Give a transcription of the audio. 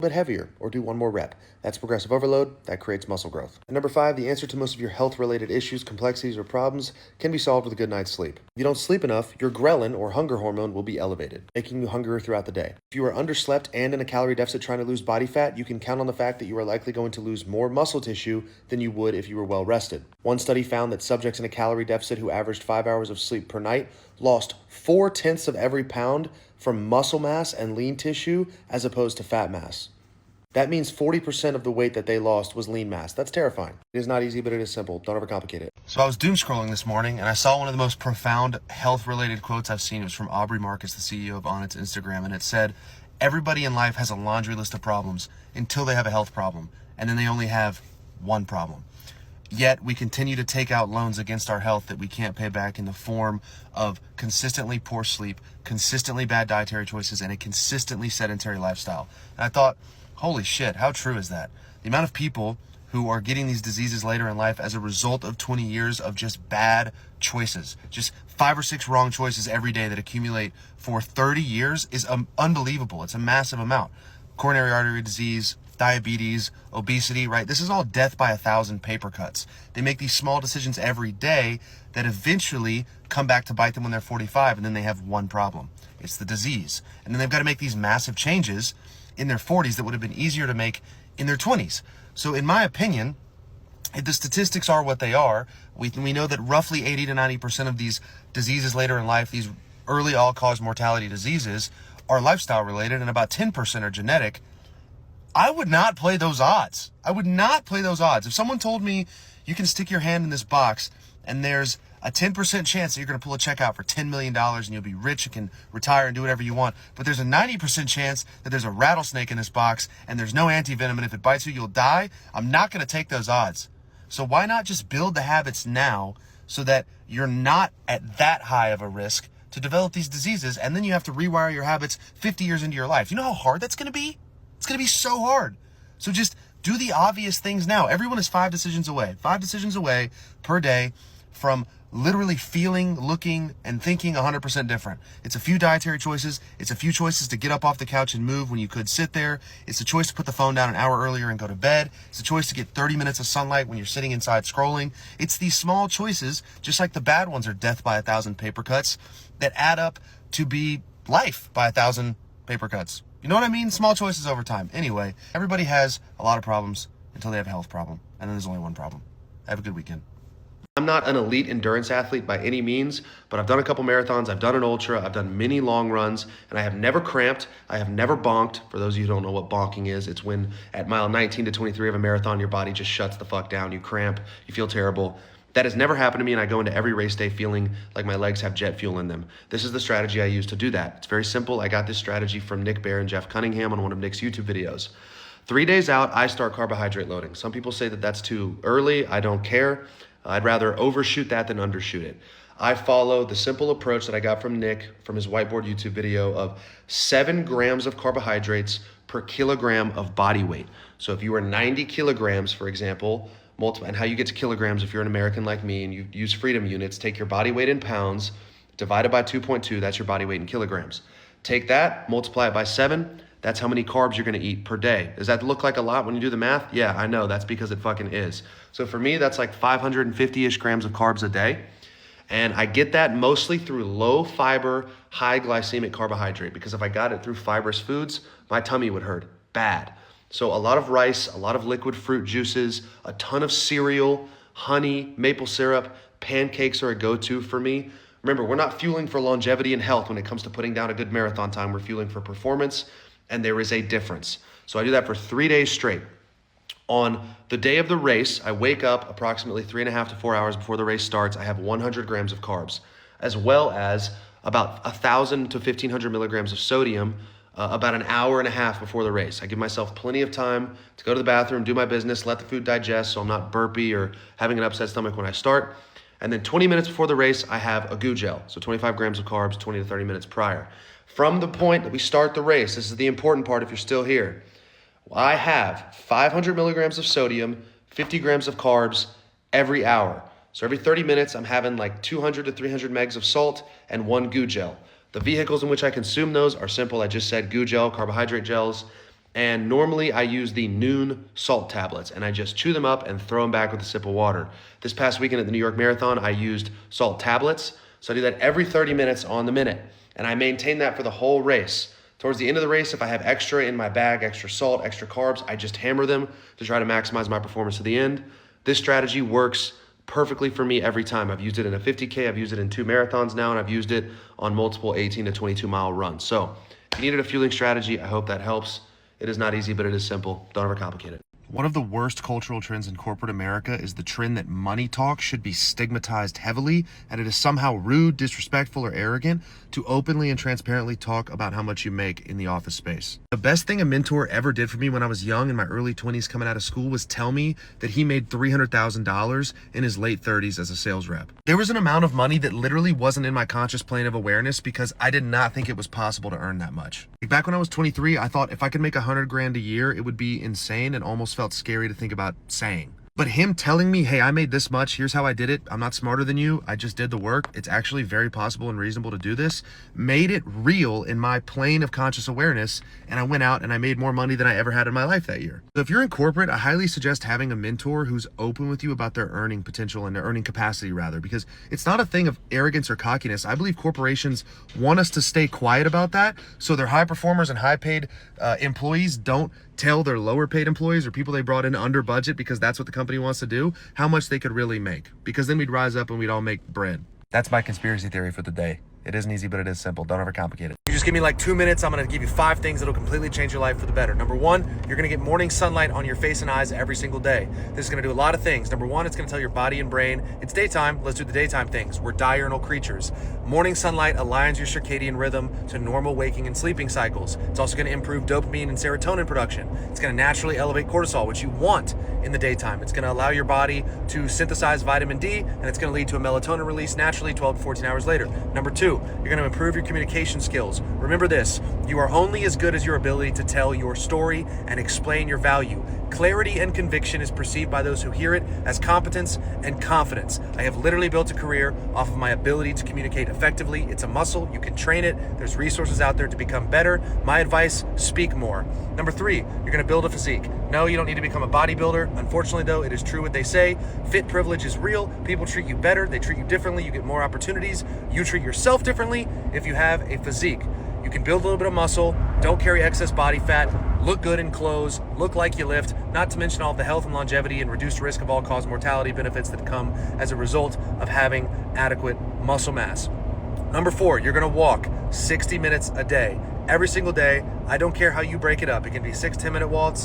bit heavier or do one more rep. That's progressive overload that creates muscle growth. And number 5, the answer to most of your health-related issues, complexities, or problems can be solved with a good night's sleep. If you don't sleep enough, your ghrelin or hunger hormone will be elevated, making you hungrier throughout the day. If you are underslept and in a calorie deficit trying to lose body fat, you can count on the fact that you are likely going to lose more muscle tissue than you would if you were well rested. One study found that subjects in a calorie deficit who averaged 5 hours of sleep per night lost 4/10 of every pound from muscle mass and lean tissue as opposed to fat mass. That means 40% of the weight that they lost was lean mass. That's terrifying. It is not easy, but it is simple. Don't overcomplicate it. So I was doom scrolling this morning, and I saw one of the most profound health-related quotes I've seen. It was from Aubrey Marcus, the CEO of Onnit's Instagram, and it said, "Everybody in life has a laundry list of problems until they have a health problem, and then they only have one problem. Yet we continue to take out loans against our health that we can't pay back in the form of consistently poor sleep, consistently bad dietary choices, and a consistently sedentary lifestyle." And I thought, holy shit, how true is that? The amount of people who are getting these diseases later in life as a result of 20 years of just bad choices, just 5 or 6 wrong choices every day that accumulate for 30 years is unbelievable. It's a massive amount. Coronary artery disease, diabetes, obesity, right? This is all death by 1,000 paper cuts. They make these small decisions every day that eventually come back to bite them when they're 45, and then they have one problem. It's the disease. And then they've got to make these massive changes in their 40s that would have been easier to make in their 20s. So in my opinion, if the statistics are what they are, we know that roughly 80 to 90% of these diseases later in life, these early all-cause mortality diseases, are lifestyle related, and about 10% are genetic. I would not play those odds. I would not play those odds. If someone told me you can stick your hand in this box and there's a 10% chance that you're going to pull a check out for $10 million and you'll be rich and can retire and do whatever you want, but there's a 90% chance that there's a rattlesnake in this box and there's no anti-venom, and if it bites you, you'll die, I'm not going to take those odds. So why not just build the habits now so that you're not at that high of a risk to develop these diseases, and then you have to rewire your habits 50 years into your life. You know how hard that's going to be? It's going to be so hard. So just do the obvious things now. Everyone is 5 decisions away per day from literally feeling, looking, and thinking 100% different. It's a few dietary choices. It's a few choices to get up off the couch and move when you could sit there. It's a choice to put the phone down an hour earlier and go to bed. It's a choice to get 30 minutes of sunlight when you're sitting inside scrolling. It's these small choices, just like the bad ones are death by 1,000 paper cuts, that add up to be life by 1,000 paper cuts. You know what I mean? Small choices over time. Anyway, everybody has a lot of problems until they have a health problem, and then there's only one problem. Have a good weekend. I'm not an elite endurance athlete by any means, but I've done a couple marathons, I've done an ultra, I've done many long runs, and I have never cramped, I have never bonked. For those of you who don't know what bonking is, it's when at mile 19 to 23 of a marathon, your body just shuts the fuck down, you cramp, you feel terrible. That has never happened to me, and I go into every race day feeling like my legs have jet fuel in them. This is the strategy I use to do that. It's very simple. I got this strategy from Nick Bare and Jeff Cunningham on one of Nick's YouTube videos. 3 days out, I start carbohydrate loading. Some people say that that's too early. I don't care. I'd rather overshoot that than undershoot it. I follow the simple approach that I got from Nick from his whiteboard YouTube video of 7 grams of carbohydrates per kilogram of body weight. So if you are 90 kilograms, for example, and how you get to kilograms if you're an American like me and you use freedom units, take your body weight in pounds, divided by 2.2, that's your body weight in kilograms. Take that, multiply it by 7, that's how many carbs you're gonna eat per day. Does that look like a lot when you do the math? Yeah, I know, that's because it fucking is. So for me, that's like 550-ish grams of carbs a day. And I get that mostly through low fiber, high glycemic carbohydrate, because if I got it through fibrous foods, my tummy would hurt bad. So a lot of rice, a lot of liquid fruit juices, a ton of cereal, honey, maple syrup, pancakes are a go-to for me. Remember, we're not fueling for longevity and health when it comes to putting down a good marathon time. We're fueling for performance, and there is a difference. So I do that for 3 days straight. On the day of the race, I wake up approximately 3.5 to 4 hours before the race starts. I have 100 grams of carbs, as well as about 1,000 to 1,500 milligrams of sodium about an hour and a half before the race. I give myself plenty of time to go to the bathroom, do my business, let the food digest so I'm not burpy or having an upset stomach when I start. And then 20 minutes before the race, I have a goo gel. So 25 grams of carbs, 20 to 30 minutes prior. From the point that we start the race, this is the important part if you're still here, I have 500 milligrams of sodium, 50 grams of carbs every hour. So every 30 minutes, I'm having like 200 to 300 megs of salt and 1 goo gel. The vehicles in which I consume those are simple. I just said goo gel, carbohydrate gels, And normally I use the Noon salt tablets and I just chew them up and throw them back with a sip of water. This past weekend at the New York Marathon, I used salt tablets. So I do that every 30 minutes on the minute. And I maintain that for the whole race. Towards the end of the race, if I have extra in my bag, extra salt, extra carbs, I just hammer them to try to maximize my performance to the end. This strategy works perfectly for me every time. I've used it in a 50K, I've used it in 2 marathons now, and I've used it on multiple 18 to 22 mile runs. So if you needed a fueling strategy, I hope that helps. It is not easy, but it is simple. Don't overcomplicate it. One of the worst cultural trends in corporate America is the trend that money talk should be stigmatized heavily, and it is somehow rude, disrespectful, or arrogant to openly and transparently talk about how much you make in the office space. The best thing a mentor ever did for me when I was young in my early 20s coming out of school was tell me that he made $300,000 in his late 30s as a sales rep. There was an amount of money that literally wasn't in my conscious plane of awareness because I did not think it was possible to earn that much. Back when I was 23, I thought if I could make $100,000 a year, it would be insane and almost felt scary to think about saying. But him telling me, hey, I made this much, here's how I did it, I'm not smarter than you, I just did the work, it's actually very possible and reasonable to do this, made it real in my plane of conscious awareness, and I went out and I made more money than I ever had in my life that year. So if you're in corporate, I highly suggest having a mentor who's open with you about their earning potential and their earning capacity rather, because it's not a thing of arrogance or cockiness. I believe corporations want us to stay quiet about that, so their high performers and high paid employees don't tell their lower paid employees or people they brought in under budget because that's what the company wants to do, how much they could really make. Because then we'd rise up and we'd all make bread. That's my conspiracy theory for the day. It isn't easy, but it is simple. Don't overcomplicate it. You just give me like 2 minutes. I'm going to give you 5 things that'll completely change your life for the better. Number 1, you're going to get morning sunlight on your face and eyes every single day. This is going to do a lot of things. Number 1, it's going to tell your body and brain, it's daytime. Let's do the daytime things. We're diurnal creatures. Morning sunlight aligns your circadian rhythm to normal waking and sleeping cycles. It's also going to improve dopamine and serotonin production. It's going to naturally elevate cortisol, which you want in the daytime. It's going to allow your body to synthesize vitamin D, and it's going to lead to a melatonin release naturally 12 to 14 hours later. Number 2, you're going to improve your communication skills. Remember this, you are only as good as your ability to tell your story and explain your value. Clarity and conviction is perceived by those who hear it as competence and confidence. I have literally built a career off of my ability to communicate effectively. It's a muscle, you can train it. There's resources out there to become better. My advice, speak more. Number 3, you're gonna build a physique. No, you don't need to become a bodybuilder. Unfortunately though, it is true what they say. Fit privilege is real. People treat you better, they treat you differently, you get more opportunities. You treat yourself differently if you have a physique. You can build a little bit of muscle, don't carry excess body fat, look good in clothes, look like you lift, not to mention all the health and longevity and reduced risk of all-cause mortality benefits that come as a result of having adequate muscle mass. Number 4, you're gonna walk 60 minutes a day. Every single day. I don't care how you break it up. It can be 6 10-minute walks,